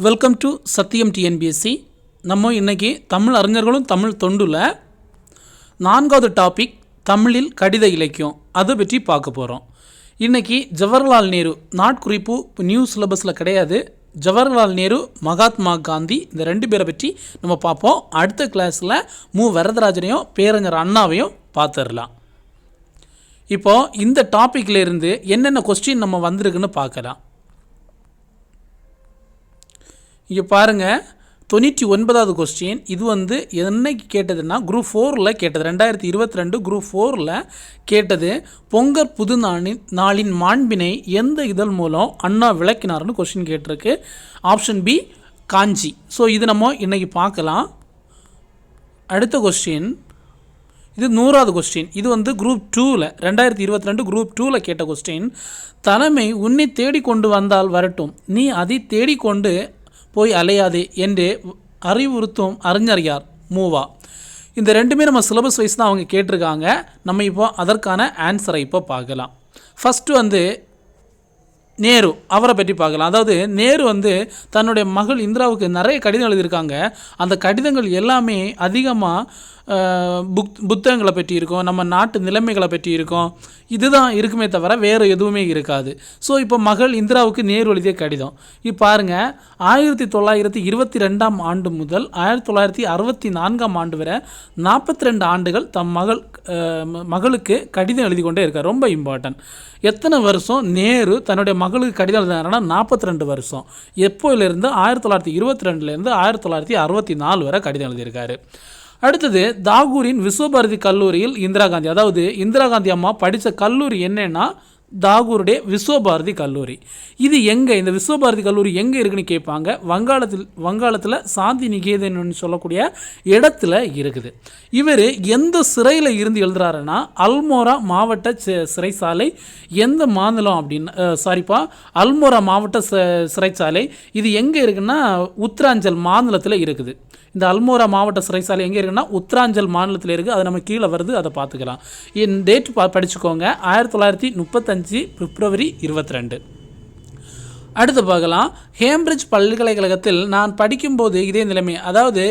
Welcome to சத்தியம் TNPSC. நம்ம இன்றைக்கி தமிழ் அறிஞர்களும் தமிழ் தொண்டுல 4வது டாபிக் தமிழில் கடித இலக்கியம் அதை பற்றி பார்க்க போகிறோம். இன்றைக்கி ஜவஹர்லால் நேரு நாட்குறிப்பு நியூ சிலபஸில் கிடையாது. ஜவஹர்லால் நேரு, மகாத்மா காந்தி இந்த 2 பேரை பற்றி நம்ம பார்ப்போம். அடுத்த கிளாஸில் வரதராஜனையும் பேரறிஞர் அண்ணாவையும் பார்த்துடலாம். இப்போது இந்த டாப்பிக்லேருந்து என்னென்ன கொஸ்டின் நம்ம வந்திருக்குன்னு பார்க்கலாம். இங்கே பாருங்கள், 99வது கொஸ்டின். இது என்னைக்கு கேட்டதுன்னா குரூப் 4ல் கேட்டது. 2022 குரூப் 4ல் கேட்டது. பொங்கல் புது நாளின் மாண்பினை எந்த இதழ் மூலம் அண்ணா விளக்கினார்னு கொஸ்டின் கேட்டிருக்கு. ஆப்ஷன் பி காஞ்சி. ஸோ இது நம்ம இன்றைக்கி பார்க்கலாம். அடுத்த கொஸ்டின், இது 100வது கொஸ்டின். இது குரூப் 2ல் 2022 குரூப் 2ல் கேட்ட கொஸ்டின். தலைமை உன்னை தேடிக்கொண்டு வந்தால் வரட்டும், நீ அதை தேடிக்கொண்டு போய் அலையாதே என்று அறிவுறுத்தும் அறிஞர் யார்? மூவா. இந்த 2மே நம்ம சிலபஸ் வைஸ் தான் அவங்க கேட்டிருக்காங்க. நம்ம இப்போ அதற்கான ஆன்சரை இப்போ பார்க்கலாம். ஃபஸ்ட்டு நேரு, அவரை பற்றி பார்க்கலாம். அதாவது நேரு தன்னுடைய மகள் இந்திராவுக்கு நிறைய கடிதம் எழுதியிருக்காங்க. அந்த கடிதங்கள் எல்லாமே அதிகமாக புத்தகங்களை பற்றி இருக்கும், நம்ம நாட்டு நிலைமைகளை பற்றி இருக்கும். இதுதான் இருக்குமே தவிர வேறு எதுவுமே இருக்காது. ஸோ இப்போ மகள் இந்திராவுக்கு நேரு எழுதிய கடிதம் இப்போ பாருங்கள். 1922ஆம் ஆண்டு முதல் 1964ஆம் ஆண்டு வரை 42 ஆண்டுகள் தம் மகளுக்கு கடிதம் எழுதி கொண்டே இருக்கார். ரொம்ப இம்பார்ட்டன்ட். எத்தனை வருஷம் நேரு தன்னுடைய மகளுக்கு கடிதம் எழுதினாருன்னா 42 வருஷம். எப்போலேருந்து 1922லேருந்து 1964 வரை கடிதம் எழுதியிருக்காரு. அடுத்தது, தாகூரின் விஸ்வபாரதி கல்லூரியில் இந்திரா காந்தி, அதாவது இந்திரா காந்தி அம்மா படித்த கல்லூரி என்னன்னா தாகூருடைய விஸ்வபாரதி கல்லூரி. இது எங்கே, இந்த விஸ்வபாரதி கல்லூரி எங்கே இருக்குன்னு கேட்பாங்க. வங்காளத்தில் சாந்தி நிகேதன் சொல்லக்கூடிய இடத்துல இருக்குது. இவர் எந்த சிறையில் இருந்து எழுதுறாருன்னா அல்மோரா மாவட்ட சிறைச்சாலை. எந்த மாநிலம் அப்படின்னா அல்மோரா மாவட்ட சிறைச்சாலை. இது எங்கே இருக்குன்னா உத்தராஞ்சல் மாநிலத்தில் இருக்குது. இந்த அல்மோரா மாவட்ட சிறைச்சாலை எங்கே இருக்குன்னா உத்தராஞ்சல் மாநிலத்தில் இருக்குது. அது நம்ம கீழே வருது, அதை பார்த்துக்கலாம். என் டேட் படிச்சுக்கோங்க, 1935 பிப்ரவரி 22. அடுத்து பார்க்கலாம். கேம்பிரிட்ஜ் பல்கலைக்கழகத்தில் நான் படிக்கும்போது இதே நிலைமை. அதாவது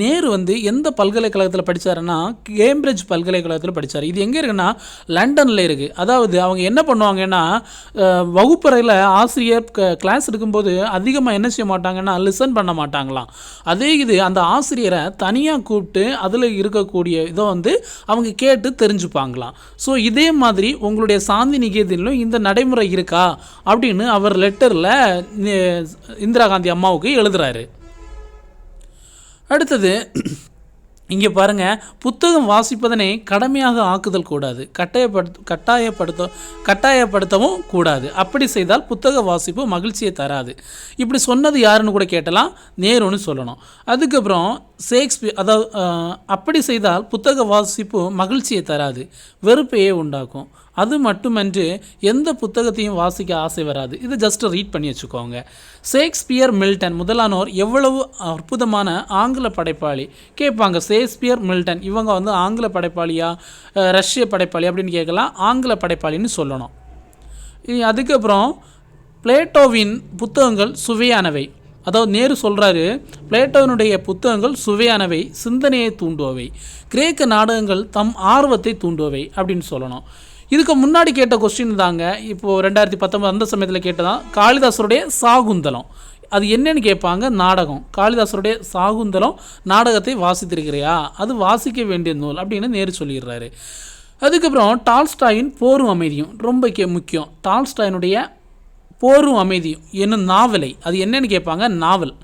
நேரு எந்த பல்கலைக்கழகத்தில் படித்தாருன்னா கேம்பிரிட்ஜ் பல்கலைக்கழகத்தில் படித்தார். இது எங்கே இருக்குன்னா லண்டனில் இருக்குது. அதாவது அவங்க என்ன பண்ணுவாங்கன்னா வகுப்பறையில் ஆசிரியர் கிளாஸ் எடுக்கும்போது அதிகமாக என்ன செய்ய மாட்டாங்கன்னா லிசன் பண்ண மாட்டாங்களாம். அதே இது அந்த ஆசிரியரை தனியாக கூப்பிட்டு அதில் இருக்கக்கூடிய இதை அவங்க கேட்டு தெரிஞ்சுப்பாங்களாம். ஸோ இதே மாதிரி உங்களுடைய சாந்தி நிகேதனிலும் இந்த நடைமுறை இருக்கா அப்படின்னு அவர் லெட்டரில் இந்திரா காந்தி அம்மாவுக்கு எழுதுறாரு. அடுத்தது இங்கே பாருங்கள், புத்தகம் வாசிப்பதனை கடமையாக ஆக்குதல் கூடாது, கட்டாயப்படுத்தவும் கூடாது. அப்படி செய்தால் புத்தக வாசிப்பு மகிழ்ச்சியை தராது. இப்படி சொன்னது யாருன்னு கூட கேட்டலாம், நேருன்னு சொல்லணும். அதுக்கப்புறம் ஷேக்ஸ்பியர், அதாவது அப்படி செய்தால் புத்தக வாசிப்பு மகிழ்ச்சியை தராது, வெறுப்பையே உண்டாக்கும். அது மட்டுமன்று எந்த புத்தகத்தையும் வாசிக்க ஆசை வராது. இது ஜஸ்ட் ரீட் பண்ணி வச்சுக்கோங்க. ஷேக்ஸ்பியர், மில்டன் முதலானோர் எவ்வளவு அற்புதமான ஆங்கில படைப்பாளி கேட்பாங்க. ஷேக்ஸ்பியர், மில்டன் இவங்க ஆங்கில படைப்பாளியா ரஷ்ய படைப்பாளி அப்படின்னு கேட்கலாம். ஆங்கில படைப்பாளின்னு சொல்லணும். அதுக்கப்புறம் பிளேட்டோவின் புத்தகங்கள் சுவையானவை. அதாவது நேரு சொல்கிறாரு, பிளேட்டோனுடைய புத்தகங்கள் சுவையானவை, சிந்தனையை தூண்டுபவை. கிரேக்க நாடகங்கள் தம் ஆர்வத்தை தூண்டுபவை அப்படின்னு சொல்லணும். இதுக்கு முன்னாடி கேட்ட கொஸ்டின் தாங்க இப்போது 2019 அந்த சமயத்தில் கேட்டதான் காளிதாசருடைய சாகுந்தலம். அது என்னன்னு கேட்பாங்க, நாடகம். காளிதாசருடைய சாகுந்தலம் நாடகத்தை வாசித்திருக்கிறியா, அது வாசிக்க வேண்டிய நூல் அப்படின்னு நேரு சொல்லிடுறாரு. அதுக்கப்புறம் டால்ஸ்டாயின் போரும் அமைதியும் ரொம்ப முக்கியம். டால்ஸ்டாயினுடைய போரும் அமைதியும் என்னும் நாவலை, அது என்னன்னு கேட்பாங்க, நாவல்.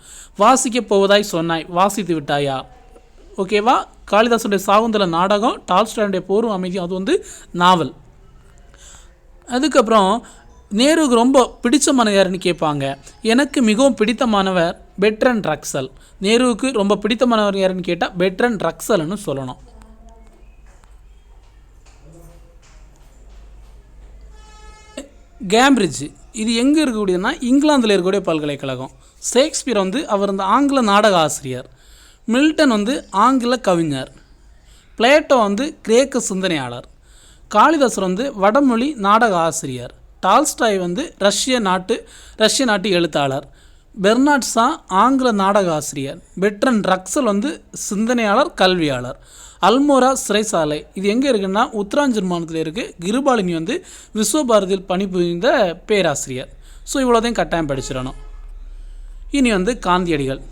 வாசிக்க போவதாய் சொன்னாய், வாசித்து விட்டாயா? ஓகேவா? காளிதாசனுடைய சாகுந்தல நாடகம், டால்ஸ்டாயினுடைய போரும் அமைதியும் அது நாவல். அதுக்கப்புறம் நேருக்கு ரொம்ப பிடிச்சமானவர் யாருன்னு கேட்பாங்க. எனக்கு மிகவும் பிடித்தமானவர் பெர்ட்ரண்ட் ரக்சல். நேருவுக்கு ரொம்ப பிடித்தமானவர் யாருன்னு கேட்டால் பெர்ட்ரண்ட் ரக்சல்னு சொல்லணும். கேம்பிரிட்ஜ் இது எங்கே இருக்கக்கூடியதுன்னா இங்கிலாந்தில் இருக்கக்கூடிய பல்கலைக்கழகம். ஷேக்ஸ்பியர் அவர் ஆங்கில நாடக ஆசிரியர். மில்டன் ஆங்கில கவிஞர். பிளேட்டோ கிரேக்க சிந்தனையாளர். காளிதாசர் வடமொழி நாடக ஆசிரியர். டால்ஸ்டாய் ரஷ்ய நாட்டு எழுத்தாளர். பெர்னாட் ஷா ஆங்கில நாடக ஆசிரியர். பெட்ரன் ரக்சல் வந்து சிந்தனையாளர், கல்வியாளர். அல்மோரா சிறைசாலை இது எங்கே இருக்குன்னா உத்தராஞ்சல் மாநிலத்தில் இருக்குது. கிருபாலினி வந்து விஸ்வபாரதியில் பணிபுரிந்த பேராசிரியர். ஸோ இவ்வளோதையும் கட்டாயம் படிச்சிடணும். இனி வந்து காந்தியடிகள்.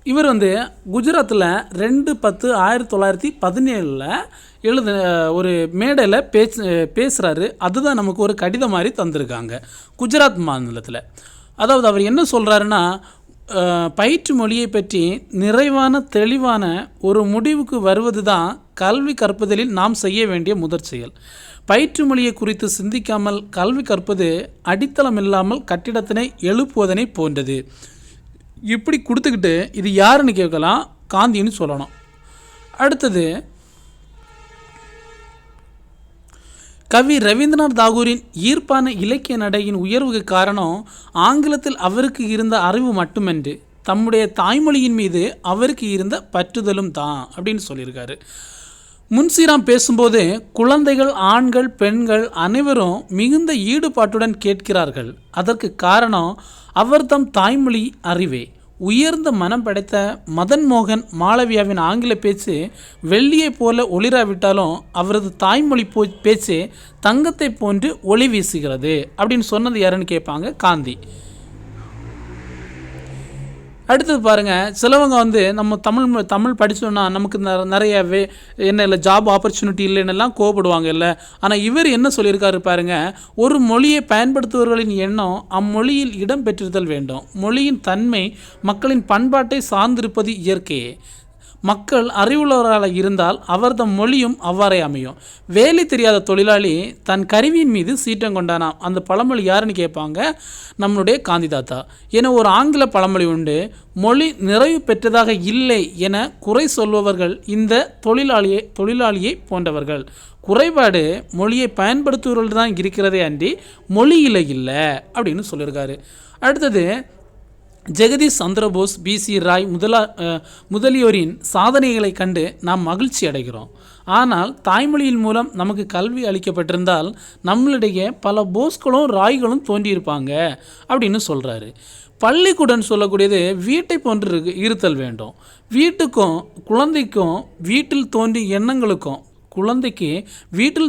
இவர் வந்து குஜராத்தில் 2/10/1917 ஒரு மேடையில் பேசுகிறாரு. அதுதான் நமக்கு ஒரு கடிதம் மாதிரி தந்திருக்காங்க குஜராத் மாநிலத்தில். அதாவது அவர் என்ன சொல்கிறாருன்னா, பயிற்று மொழியை பற்றி நிறைவான தெளிவான ஒரு முடிவுக்கு வருவது தான் கல்வி கற்பதில் நாம் செய்ய வேண்டிய முதற் செயல். பயிற்று மொழியை குறித்து சிந்திக்காமல் கல்வி கற்பது அடித்தளம் இல்லாமல் கட்டிடத்தினை எழுப்புவதனை போன்றது. இப்படி கொடுத்துக்கிட்டு இது யாருன்னு கேட்கலாம், காந்தின்னு சொல்லணும். அடுத்தது கவி ரவீந்திரநாத் தாகூரின் ஈர்ப்பான இலக்கிய நடையின் உயர்வுக்கு காரணம் ஆங்கிலத்தில் அவருக்கு இருந்த அறிவு மட்டுமன்று தம்முடைய தாய்மொழியின் மீது அவருக்கு இருந்த பற்றுதலும் தான் அப்படின்னு சொல்லியிருக்காரு. முன்சீராம் பேசும்போது குழந்தைகள், ஆண்கள், பெண்கள் அனைவரும் மிகுந்த ஈடுபாட்டுடன் கேட்கிறார்கள். அதற்கு காரணம் அவர் தம் தாய்மொழி அறிவே. உயர்ந்த மனம் படைத்த மதன் மோகன் மாளவியாவின் ஆங்கில பேச்சு வெள்ளியை போல ஒளிராவிட்டாலும் அவரது தாய்மொழி பேச்சு தங்கத்தை போன்று ஒளி வீசுகிறது அப்படின்னு சொன்னது யாருன்னு கேட்பாங்க, காந்தி. அடுத்தது பாருங்கள், சிலவங்க வந்து நம்ம தமிழ் படித்தோன்னா நமக்கு நிறையவே என்ன இல்லை ஜாப் ஆப்பர்ச்சுனிட்டி இல்லைன்னெல்லாம் கோபப்படுவாங்க இல்லை. ஆனால் இவர் என்ன சொல்லியிருக்காரு பாருங்கள், ஒரு மொழியை பயன்படுத்துபவர்களின் எண்ணம் அம்மொழியில் இடம் பெற்றிருத்தல் வேண்டும். மொழியின் தன்மை மக்களின் பண்பாட்டை சார்ந்திருப்பது இயற்கையே. மக்கள் அறிவுள்ளவராக இருந்தால் அவர்தம் மொழியும் அவ்வாறே அமையும். வேலை தெரியாத தொழிலாளி தன் கருவியின் மீது சீற்றம் கொண்டானாம். அந்த பழமொழி யாருன்னு கேட்பாங்க, நம்மளுடைய காந்தி தாத்தா. என ஒரு ஆங்கில பழமொழி உண்டு, மொழி நிறைவு பெற்றதாக இல்லை என குறை சொல்பவர்கள் இந்த தொழிலாளியை போன்றவர்கள். குறைபாடு மொழியை பயன்படுத்துவர்கள் தான் இருக்கிறதே அன்றி மொழியில் இல்லை அப்படின்னு சொல்லியிருக்காரு. அடுத்தது ஜெகதீஷ் சந்திரபோஸ், பிசி ராய் முதலியோரின் சாதனைகளை கண்டு நாம் மகிழ்ச்சி அடைகிறோம். ஆனால் தாய்மொழியின் மூலம் நமக்கு கல்வி அளிக்கப்பட்டிருந்தால் நம்மளிடையே பல போஸ்களும் ராய்களும் தோன்றியிருப்பாங்க அப்படின்னு சொல்கிறாரு. பள்ளிக்கூடம் சொல்லக்கூடியது வீட்டை போன்று இருத்தல் வேண்டும். வீட்டுக்கும் குழந்தைக்கும் வீட்டில்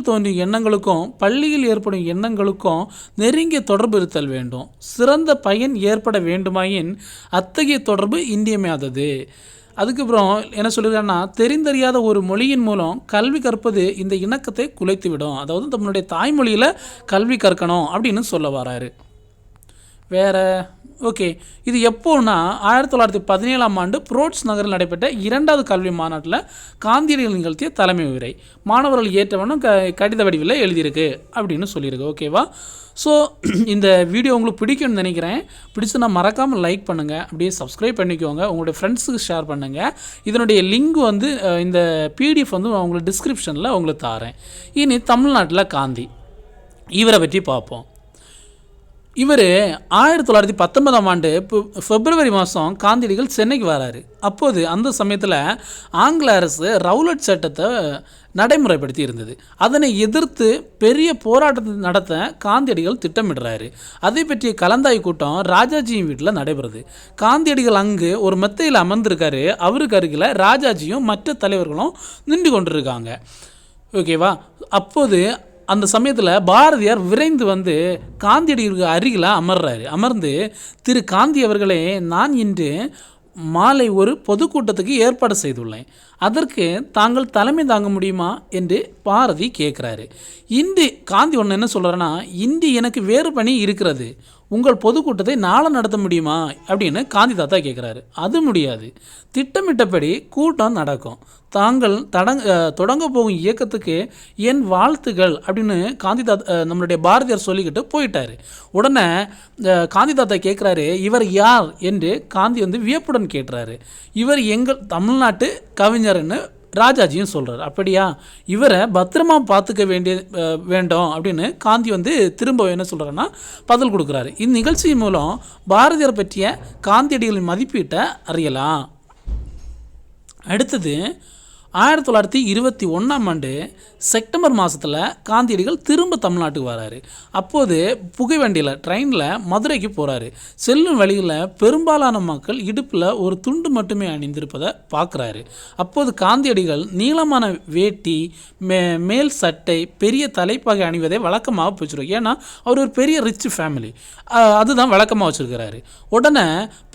தோன்றிய எண்ணங்களுக்கும் பள்ளியில் ஏற்படும் எண்ணங்களுக்கும் நெருங்கிய தொடர்பு இருத்தல் வேண்டும். சிறந்த பயன் ஏற்பட வேண்டுமாயின் அத்தகைய தொடர்பு இன்றியமையாதது. அதுக்கப்புறம் என்ன சொல்லுறாங்கன்னா, தெரிந்தறியாத ஒரு மொழியின் மூலம் கல்வி கற்பது இந்த இணக்கத்தை குலைத்துவிடும். அதாவது நம்மளுடைய தாய்மொழியில் கல்வி கற்கணும் அப்படின்னு சொல்ல வராரு. வேறு ஓகே, இது எப்போன்னா 1917 புரோட்ஸ் நகரில் நடைபெற்ற 2வது கல்வி மாநாட்டில் காந்தியடிகள் நிகழ்த்திய தலைமை உரை. மாணவர்கள் ஏற்றவனும் கடித வடிவில் எழுதியிருக்கு அப்படின்னு சொல்லியிருக்கு. ஓகேவா? ஸோ இந்த வீடியோ உங்களுக்கு பிடிக்கும்னு நினைக்கிறேன். பிடிச்சுன்னா மறக்காமல் லைக் பண்ணுங்கள், அப்படியே சப்ஸ்கிரைப் பண்ணிக்கோங்க, உங்களுடைய ஃப்ரெண்ட்ஸுக்கு ஷேர் பண்ணுங்கள். இதனுடைய லிங்க் வந்து இந்த பிடிஎஃப் வந்து உங்களுக்கு டிஸ்கிரிப்ஷனில் உங்களுக்கு தாரேன். இனி தமிழ்நாட்டில் காந்தி, இவரை பற்றி பார்ப்போம். இவர் 1919 பிப்ரவரி மாதம் காந்தியடிகள் சென்னைக்கு வராரு. அப்போது அந்த சமயத்தில் ஆங்கில அரசு ரவுலட் சட்டத்தை நடைமுறைப்படுத்தி இருந்தது. அதனை எதிர்த்து பெரிய போராட்டத்தை நடத்த காந்தியடிகள் திட்டமிடுறாரு. அதை பற்றிய கலந்தாய்வு கூட்டம் ராஜாஜியின் வீட்டில் நடைபெறுது. காந்தியடிகள் அங்கு ஒரு மெத்தையில் அமர்ந்திருக்காரு. அவருக்கு அருகில் ராஜாஜியும் மற்ற தலைவர்களும் நின்று கொண்டிருக்காங்க. ஓகேவா? அப்போது அந்த சமயத்தில் பாரதியார் விரைந்து வந்து காந்தியடிகளுக்கு அருகில் அமர்ந்து, திரு காந்தி அவர்களே, நான் இன்று மாலை ஒரு பொதுக்கூட்டத்துக்கு ஏற்பாடு செய்துள்ளேன். அதற்கு தாங்கள் தலைமை தாங்க முடியுமா என்று பாரதி கேட்குறாரு. இன்று காந்தி ஒன்று என்ன சொல்கிறேன்னா, இன்று எனக்கு வேறு பணி இருக்கிறது, உங்கள் பொதுக்கூட்டத்தை நாளை நடத்த முடியுமா அப்படின்னு காந்தி தாத்தா கேட்குறாரு. அது முடியாது, திட்டமிட்டபடி கூட்டம் நடக்கும், தாங்கள் தொடங்க போகும் இயக்கத்துக்கு என் வாழ்த்துகள் அப்படின்னு காந்தி தாத்தா நம்மளுடைய பாரதியார் சொல்லிக்கிட்டு போயிட்டார். உடனே காந்தி தாத்தா கேட்குறாரு, இவர் யார் என்று காந்தி வந்து வியப்புடன் கேட்டுறாரு. இவர் எங்கள் தமிழ்நாட்டு கவிஞர்னு ராஜாஜியும் சொல்கிறார். அப்படியா, இவரை பத்திரமா பார்த்துக்க வேண்டும் அப்படின்னு காந்தி வந்து திரும்ப என்ன சொல்கிறாருன்னா பதில் கொடுக்குறாரு. இந்நிகழ்ச்சியின் மூலம் பாரதியார் பற்றிய காந்தியடிகளின் மதிப்பீட்டை அறியலாம். அடுத்தது 1921 செப்டம்பர் மாதத்தில் காந்தியடிகள் திரும்ப தமிழ்நாட்டுக்கு வராரு. அப்போது புகைவண்டியில் ட்ரெயினில் மதுரைக்கு போகிறாரு. செல்லும் வழியில் பெரும்பாலான மக்கள் இடுப்பில் ஒரு துண்டு மட்டுமே அணிந்திருப்பதை பார்க்குறாரு. அப்போது காந்தியடிகள் நீளமான வேட்டி, மேல் சட்டை, பெரிய தலைப்பாகை அணிவதை வழக்கமாக வச்சுருவார். ஏன்னா அவர் ஒரு பெரிய ரிச் ஃபேமிலி, அதுதான் வழக்கமாக வச்சுருக்கிறாரு. உடனே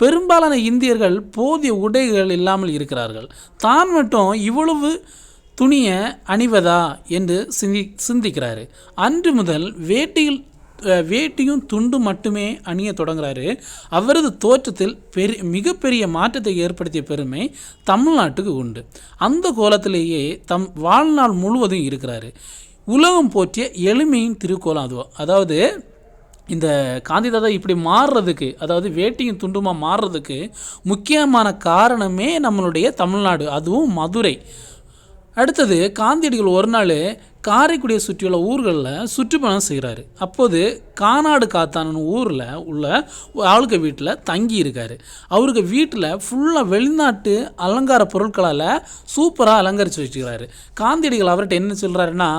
பெரும்பாலான இந்தியர்கள் போதிய உடைகள் இல்லாமல் இருக்கிறார்கள். தான் மட்டும் இவ்வளவு துணியை அணிவதா என்று சிந்திக்கிறாரு. அன்று முதல் வேட்டியும் துண்டு மட்டுமே அணிய தொடங்குறாரு. அவரது தோற்றத்தில் மிகப்பெரிய மாற்றத்தை ஏற்படுத்திய பெருமை தமிழ்நாட்டுக்கு உண்டு. அந்த கோலத்திலேயே தம் வாழ்நாள் முழுவதும் இருக்கிறாரு. உலகம் போற்றிய எளிமையின் திருக்கோலம் அதுவோ. அதாவது இந்த காந்திதாதா இப்படி மாறுறதுக்கு, அதாவது வேட்டியும் துண்டுமாக மாறுறதுக்கு முக்கியமான காரணமே நம்மளுடைய தமிழ்நாடு, அதுவும் மதுரை. அடுத்தது காந்தியடிகள் ஒரு நாள் காரைக்குடியை சுற்றியுள்ள ஊர்களில் சுற்றுப்பயணம் செய்கிறாரு. அப்போது கானாடு காத்தான ஊரில் உள்ள ஆளுக்கு வீட்டில் தங்கி இருக்கார். அவருக்கு வீட்டில் ஃபுல்லாக வெளிநாட்டு அலங்கார பொருட்களால் சூப்பராக அலங்கரித்து வச்சுக்கிறாரு. காந்தியடிகள் அவர்கிட்ட என்ன சொல்கிறாருன்னா,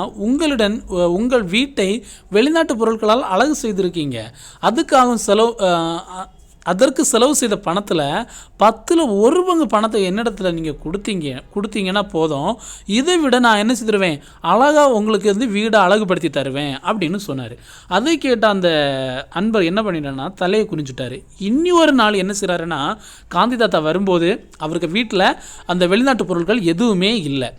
உங்கள் வீட்டை வெளிநாட்டு பொருட்களால் அழகு செய்திருக்கீங்க, அதற்கு செலவு செய்த பணத்தில் 10ல் 1 பங்கு பணத்தை என்னிடத்துல நீங்கள் கொடுத்தீங்கன்னா போதும், இதை விட நான் என்ன செய்திருவேன், அழகாக உங்களுக்கு வீடை அழகுபடுத்தி தருவேன் அப்படின்னு சொன்னார். அதை கேட்ட அந்த அன்பர் என்ன பண்ணிட்டாருன்னா தலையை குறிஞ்சிட்டார். இன்னி ஒரு நாள் என்ன செய்கிறாருன்னா, காந்திதாத்தா வரும்போது அவருக்கு வீட்டில் அந்த வெளிநாட்டு பொருட்கள் எதுவுமே இல்லை.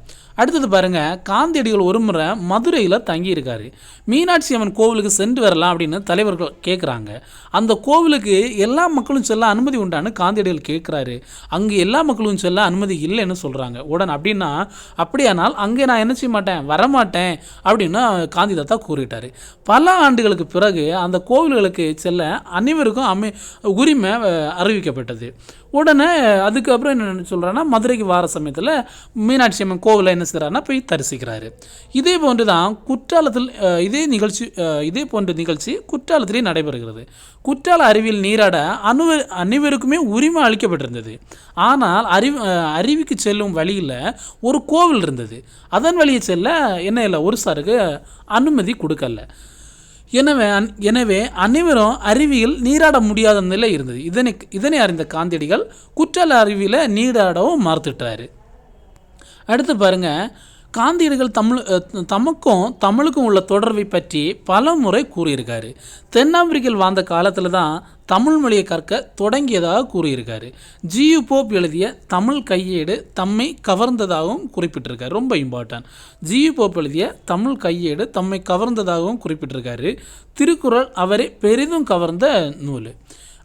அடுத்தது பாருங்கள், காந்தியடிகள் ஒரு முறை மதுரையில் தங்கியிருக்காரு. மீனாட்சி அம்மன் கோவிலுக்கு சென்று வரலாம் அப்படின்னு தலைவர்கள் கேட்குறாங்க. அந்த கோவிலுக்கு எல்லா மக்களும் செல்ல அனுமதி உண்டான்னு காந்தியடிகள் கேட்குறாரு. அங்கே எல்லா மக்களும் செல்ல அனுமதி இல்லைன்னு சொல்கிறாங்க. உடனே அப்படியானால் அங்கே நான் என்ன செய்ய மாட்டேன், வரமாட்டேன் அப்படின்னு காந்திதாத்தா கூறிட்டார். பல ஆண்டுகளுக்கு பிறகு அந்த கோவில்களுக்கு செல்ல அனைவருக்கும் உரிமை அறிவிக்கப்பட்டது. உடனே அதுக்கப்புறம் என்ன சொல்கிறான்னா, மதுரைக்கு வார சமயத்தில் மீனாட்சி அம்மன் கோவிலை என்ன செய்கிறாருன்னா போய் தரிசிக்கிறாரு. இதே போன்று தான் குற்றாலத்தில் இதே போன்ற நிகழ்ச்சி குற்றாலத்திலே நடைபெறுகிறது. குற்றால அருவியில் நீராட அனைவருக்குமே உரிமை அளிக்கப்பட்டிருந்தது. ஆனால் அருவிக்கு செல்லும் வழியில் ஒரு கோவில் இருந்தது. அதன் வழியை செல்ல என்ன இல்லை, ஒரு சாருக்கு அனுமதி கொடுக்கல. எனவே அனைவரும் அருவியில் நீராட முடியாத நிலை இருந்தது. இதனை அறிந்த காந்தியடிகள் குற்றால அருவியில் நீராடவும் மறுத்துட்டாரு. அடுத்து பாருங்க, காந்தியடிகள் தமிழுக்கும் உள்ள தொடர்பை பற்றி பல முறை கூறியிருக்காரு. தென்னாப்பிரிக்கில் வாழ்ந்த காலத்தில் தான் தமிழ் மொழியை கற்க தொடங்கியதாக கூறியிருக்காரு. ஜியு போப் எழுதிய தமிழ் கையேடு தம்மை கவர்ந்ததாகவும் குறிப்பிட்டிருக்காரு. ரொம்ப இம்பார்ட்டன்ட். ஜியு போப் எழுதிய தமிழ் கையேடு தம்மை கவர்ந்ததாகவும் குறிப்பிட்டிருக்காரு. திருக்குறள் அவரை பெரிதும் கவர்ந்த நூல்.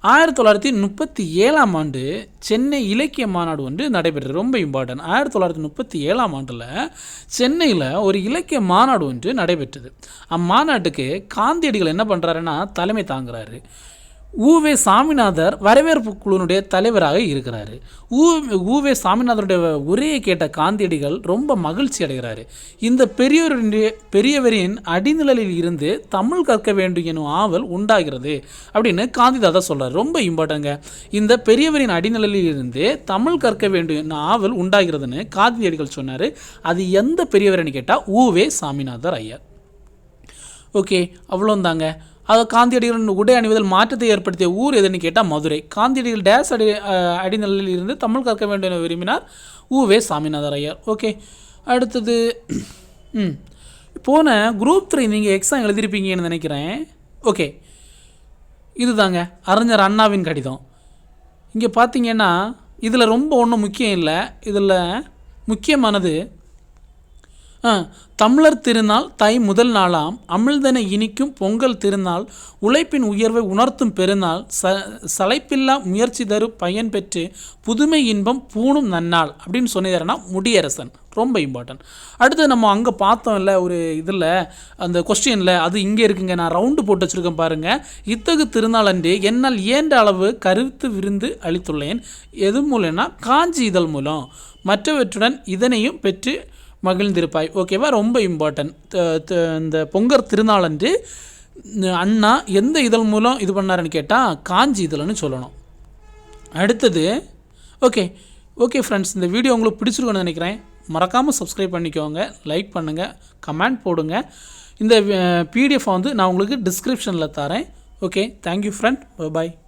1937 சென்னை இலக்கிய மாநாடு ஒன்று நடைபெற்றது. ரொம்ப இம்பார்ட்டன்ட். 1937 சென்னையில் ஒரு இலக்கிய மாநாடு ஒன்று நடைபெற்றது. அம்மாநாட்டுக்கு காந்தியடிகள் என்ன பண்ணுறாருன்னா தலைமை தாங்குறாரு. உவே சாமிநாதர் வரவேற்பு குழுனுடைய தலைவராக இருக்கிறாரு. உவே சாமிநாதருடைய உரையை கேட்ட காந்தியடிகள் ரொம்ப மகிழ்ச்சி அடைகிறாரு. இந்த பெரியவரின் அடிநிலையில் இருந்து தமிழ் கற்க வேண்டும் எனும் ஆவல் உண்டாகிறது அப்படின்னு காந்திதாதா சொல்கிறார். ரொம்ப இம்பார்ட்டங்க. இந்த பெரியவரின் அடிநிலையில் இருந்து தமிழ் கற்க வேண்டும் என்னும் ஆவல் உண்டாகிறதுன்னு காந்தியடிகள் சொன்னார். அது எந்த பெரியவர்னு கேட்டால் உவே சாமிநாதர் ஐயா. ஓகே, அவ்வளோந்தாங்க. அது காந்தியடிகள் உடை அணிவதில் மாற்றத்தை ஏற்படுத்திய ஊர் எதுன்னு கேட்டால் மதுரை. காந்தியடிகள் டேஸ் அடிநிலையில் இருந்து தமிழ் கற்க வேண்டும் என விரும்பினார் உவே சாமிநாதர் ஐயர். ஓகே, அடுத்தது போன குரூப் 3 நீங்கள் எக்ஸாம் எழுதியிருப்பீங்கன்னு நினைக்கிறேன். ஓகே, இதுதாங்க அறிஞர் அண்ணாவின் கடிதம். இங்கே பார்த்தீங்கன்னா இதில் ரொம்ப ஒன்றும் முக்கியம் இல்லை. இதில் முக்கியமானது தமிழர் திருநாள் தை முதல் நாளாம், அமிழ்தனை இனிக்கும் பொங்கல் திருநாள், உழைப்பின் உயர்வை உணர்த்தும் பெருநாள், சளைப்பில்லா முயற்சி தரும் பயன் பெற்று புதுமை இன்பம் பூணும் நன்னாள் அப்படின்னு சொன்னாருன்னா முடியரசன். ரொம்ப இம்பார்ட்டன்ட். அடுத்து நம்ம அங்கே பார்த்தோம் இல்லை ஒரு இதில் அந்த கொஸ்டினில், அது இங்கே இருக்குங்க. நான் ரவுண்டு போட்டு வச்சுருக்கேன் பாருங்கள். இத்தகு திருநாள் அன்று என்னால் இயன்ற அளவு கருத்து விருந்து அளித்துள்ளேன். எது மூலம்னா காஞ்சி இதழ் மூலம், மற்றவற்றுடன் இதனையும் பெற்று மகிழ்ந்திருப்பாய். ஓகேவா, ரொம்ப இம்பார்ட்டன்ட். இந்த பொங்கல் திருநாளன்று அண்ணா எந்த இதழ் மூலம் இது பண்ணாருன்னு கேட்டால் காஞ்சி இதழ்னு சொல்லணும். அடுத்தது ஓகே ஃப்ரெண்ட்ஸ், இந்த வீடியோ உங்களுக்கு பிடிச்சிருக்குன்னு நினைக்கிறேன். மறக்காமல் சப்ஸ்கிரைப் பண்ணிக்கோங்க, லைக் பண்ணுங்கள், கமெண்ட் போடுங்க. இந்த பிடிஎஃப் வந்து நான் உங்களுக்கு டிஸ்கிரிப்ஷனில் தரேன். ஓகே, தேங்க்யூ ஃப்ரெண்ட், பாய்.